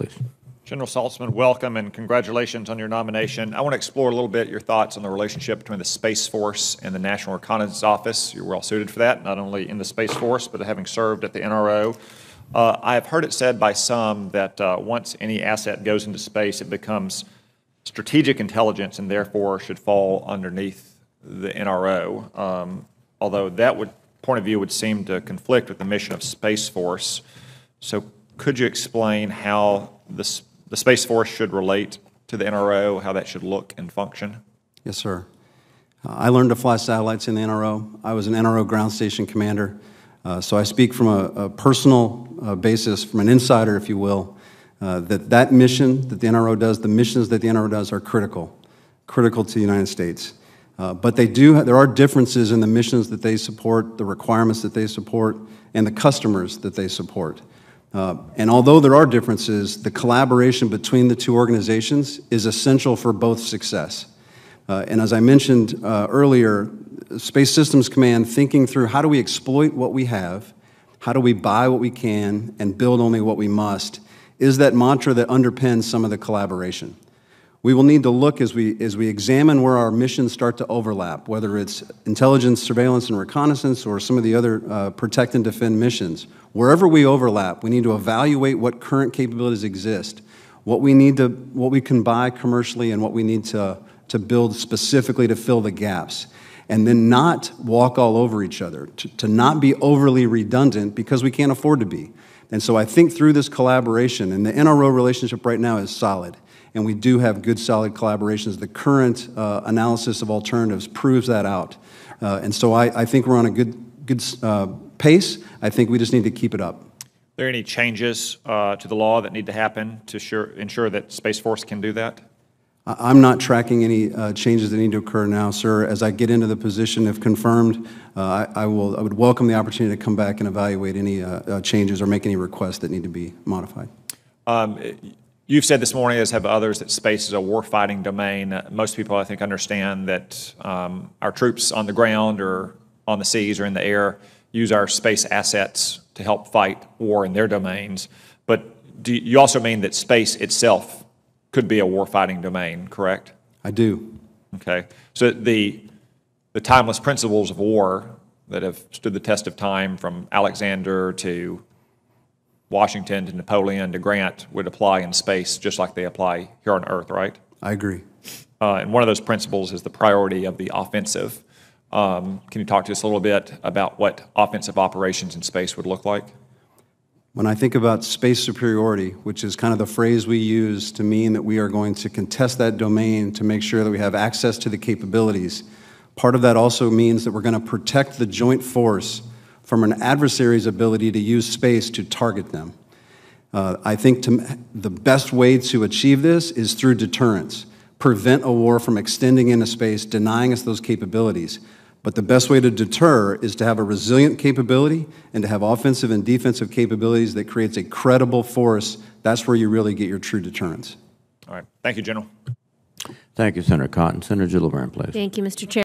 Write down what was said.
please. General Saltzman, welcome and congratulations on your nomination. I want to explore a little bit your thoughts on the relationship between the Space Force and the National Reconnaissance Office. You're well suited for that, not only in the Space Force, but having served at the NRO. I have heard it said by some that once any asset goes into space, it becomes strategic intelligence and therefore should fall underneath the NRO, although that point of view would seem to conflict with the mission of Space Force. So could you explain how the Space Force should relate to the NRO, how that should look and function? Yes, sir. I learned to fly satellites in the NRO. I was an NRO ground station commander, so I speak from a personal basis, from an insider, if you will, that mission that the NRO does, the missions that the NRO does are critical to the United States. But there are differences in the missions that they support, the requirements that they support, and the customers that they support. And although there are differences, the collaboration between the two organizations is essential for both success. And as I mentioned earlier, Space Systems Command, thinking through how do we exploit what we have, how do we buy what we can, and build only what we must, is that mantra that underpins some of the collaboration. We will need to look as we examine where our missions start to overlap, whether it's intelligence, surveillance, and reconnaissance, or some of the other protect and defend missions. Wherever we overlap, we need to evaluate what current capabilities exist, what we can buy commercially, and what we need to build specifically to fill the gaps, and then not walk all over each other, to not be overly redundant because we can't afford to be. And so I think through this collaboration, and the NRO relationship right now is solid, and we do have good, solid collaborations. The current analysis of alternatives proves that out. And so I think we're on a good pace. I think we just need to keep it up. Are there any changes to the law that need to happen to ensure that Space Force can do that? I'm not tracking any changes that need to occur now, sir. As I get into the position, if confirmed, I would welcome the opportunity to come back and evaluate any changes or make any requests that need to be modified. You've said this morning, as have others, that space is a warfighting domain. Most people, I think, understand that our troops on the ground or on the seas or in the air use our space assets to help fight war in their domains. But do you also mean that space itself could be a warfighting domain, correct? I do. Okay. So the timeless principles of war that have stood the test of time, from Alexander to Washington to Napoleon to Grant, would apply in space just like they apply here on Earth, right? I agree. And one of those principles is the priority of the offensive. Can you talk to us a little bit about what offensive operations in space would look like? When I think about space superiority, which is kind of the phrase we use to mean that we are going to contest that domain to make sure that we have access to the capabilities, part of that also means that we're going to protect the joint force from an adversary's ability to use space to target them. I think the best way to achieve this is through deterrence. Prevent a war from extending into space, denying us those capabilities. But the best way to deter is to have a resilient capability and to have offensive and defensive capabilities that creates a credible force. That's where you really get your true deterrence. All right. Thank you, General. Thank you, Senator Cotton. Senator Gillibrand, please. Thank you, Mr. Chair.